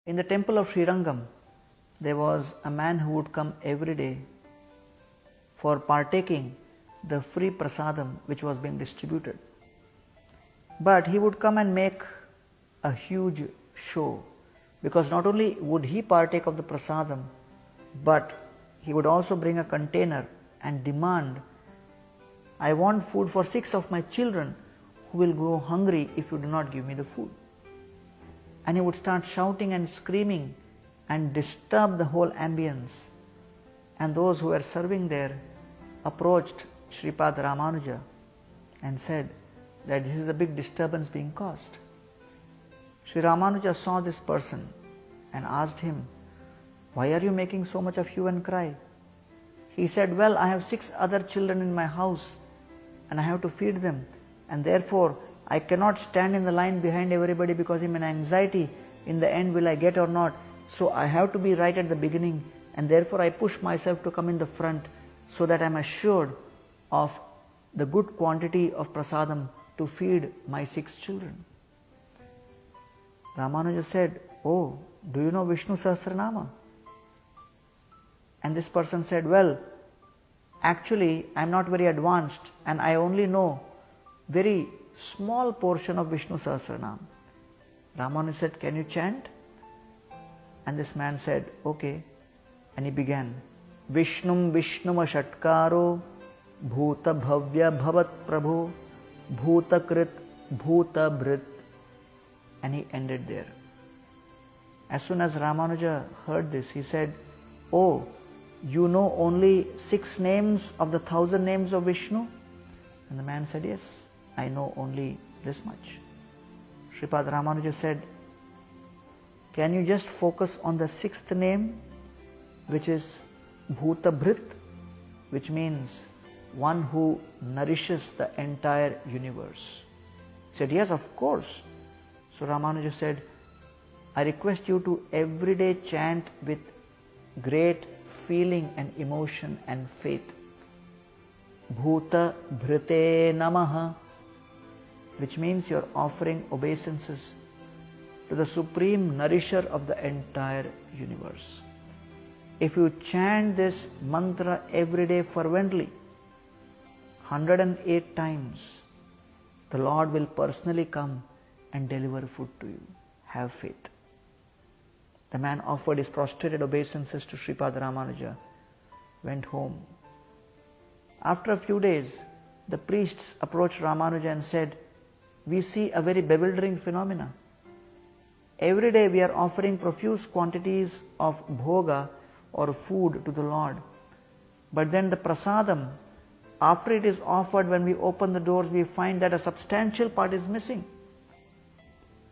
In the temple of Srirangam, there was a man who would come every day for partaking the free prasadam which was being distributed. But he would come and make a huge show, because not only would he partake of the prasadam, but he would also bring a container and demand, "I want food for 6 of my children who will go hungry if you do not give me the food." And he would start shouting and screaming and disturb the whole ambience. And those who were serving there approached Sripad Ramanuja and said that this is a big disturbance being caused. Sri Ramanuja saw this person and asked him, "Why are you making so much of hue and cry?" He said, "Well, I have 6 other children in my house and I have to feed them, and therefore I cannot stand in the line behind everybody because I'm in anxiety in the end, will I get or not? So I have to be right at the beginning, and therefore I push myself to come in the front so that I'm assured of the good quantity of prasadam to feed my 6 children." Ramanuja said, "Oh, do you know Vishnu Sahasranama?" And this person said, "Well, actually I'm not very advanced and I only know very small portion of Vishnu Sahasranam." Ramanuja said, "Can you chant?" And this man said, "Okay." And he began, "Vishnum Vishnuma Shatkaro Bhuta Bhavya Bhavat Prabhu Bhuta Krit Bhuta Bhrit." And he ended there. As soon as Ramanuja heard this, he said, "Oh, you know only 6 names of the 1,000 names of Vishnu?" And the man said, "Yes, I know only this much." Sripad Ramanuja said, "Can you just focus on the 6th name, which is Bhuta Bhrit, which means one who nourishes the entire universe?" He said, "Yes, of course." So Ramanuja said, "I request you to every day chant with great feeling and emotion and faith, Bhuta Bhrite Namaha, which means you're offering obeisances to the supreme nourisher of the entire universe. If you chant this mantra every day fervently, 108 times, the Lord will personally come and deliver food to you. Have faith." The man offered his prostrated obeisances to Sripad Ramanuja, went home. After a few days, the priests approached Ramanuja and said, "We see a very bewildering phenomena. Every day we are offering profuse quantities of bhoga or food to the Lord. But then the prasadam, after it is offered, when we open the doors, we find that a substantial part is missing.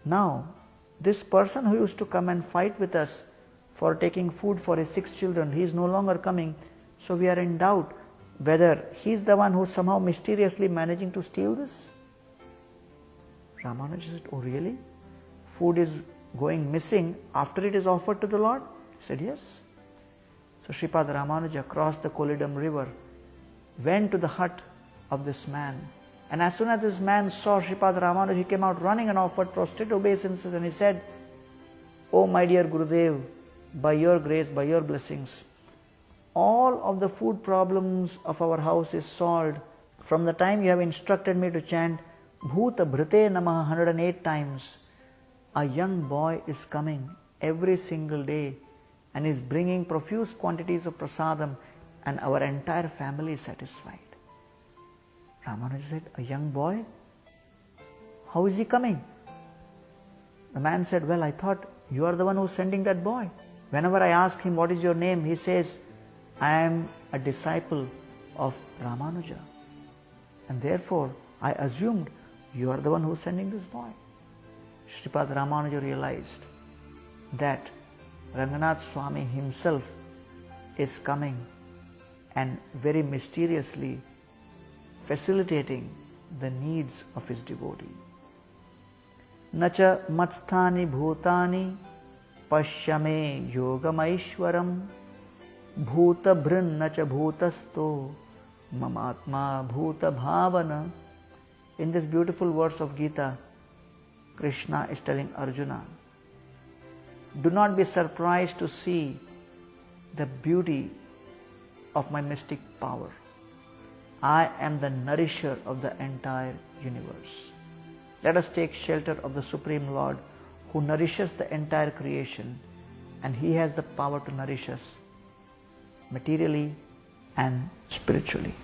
Now, this person who used to come and fight with us for taking food for his 6 children, he is no longer coming, so we are in doubt whether he is the one who is somehow mysteriously managing to steal this." Ramanuja said, "Oh really? Food is going missing after it is offered to the Lord?" He said, "Yes." So Sripad Ramanuja crossed the Kolidam river, went to the hut of this man, and as soon as this man saw Sripad Ramanuja, he came out running and offered prostrate obeisances, and he said, "Oh my dear Gurudev, by your grace, by your blessings, all of the food problems of our house is solved from the time you have instructed me to chant Bhuta Bhrite Namaha 108 times. A young boy is coming every single day and is bringing profuse quantities of prasadam, and our entire family is satisfied." Ramanuja said, "A young boy? How is he coming?" The man said, "Well, I thought you are the one who is sending that boy. Whenever I ask him what is your name, he says, I am a disciple of Ramanuja. And therefore, I assumed you are the one who is sending this boy." Sripad Ramanuja realized that Ranganath Swami himself is coming and very mysteriously facilitating the needs of his devotee. "Nacha matsthani bhutani pashyame yogamaishwaram bhuta bhrin nacha bhutasto mamatma bhuta bhavana." In this beautiful verse of Gita, Krishna is telling Arjuna Do not be surprised to see the beauty of my mystic power. I am the nourisher of the entire universe. Let us take shelter of the Supreme Lord who nourishes the entire creation, and He has the power to nourish us materially and spiritually.